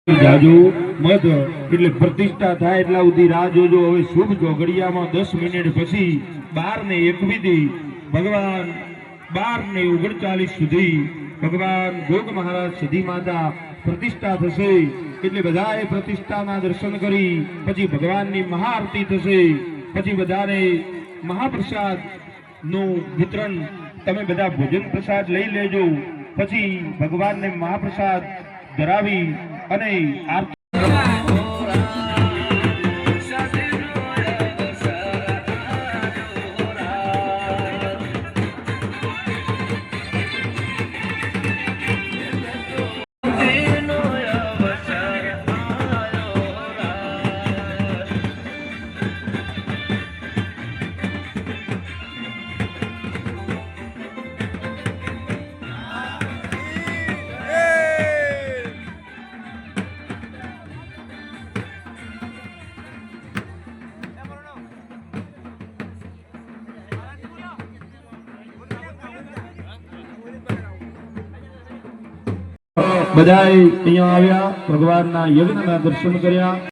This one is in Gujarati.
જાજો મત એટલે પ્રતિષ્ઠા થાય એટલા સુધી રાહ જોજો। હવે શુભ ચોઘડિયામાં 10 મિનિટ પછી 12:21 ભગવાન 12:39 સુધી ભગવાન જોગ મહારાજ સિદ્ધિ માતા પ્રતિષ્ઠા થશે। એટલે બધાએ પ્રતિષ્ઠાના દર્શન કરી પછી ભગવાનની મહાઆરતી થશે। પછી બધાને મહાપ્રસાદ નું વિતરણ તમે બધા ભોજન પ્રસાદ લઈ લેજો। પછી ભગવાનને મહાપ્રસાદ ધરાવી અને આરતી બધાએ અહીંયા આવ્યા, ભગવાનના યજ્ઞના દર્શન કર્યા।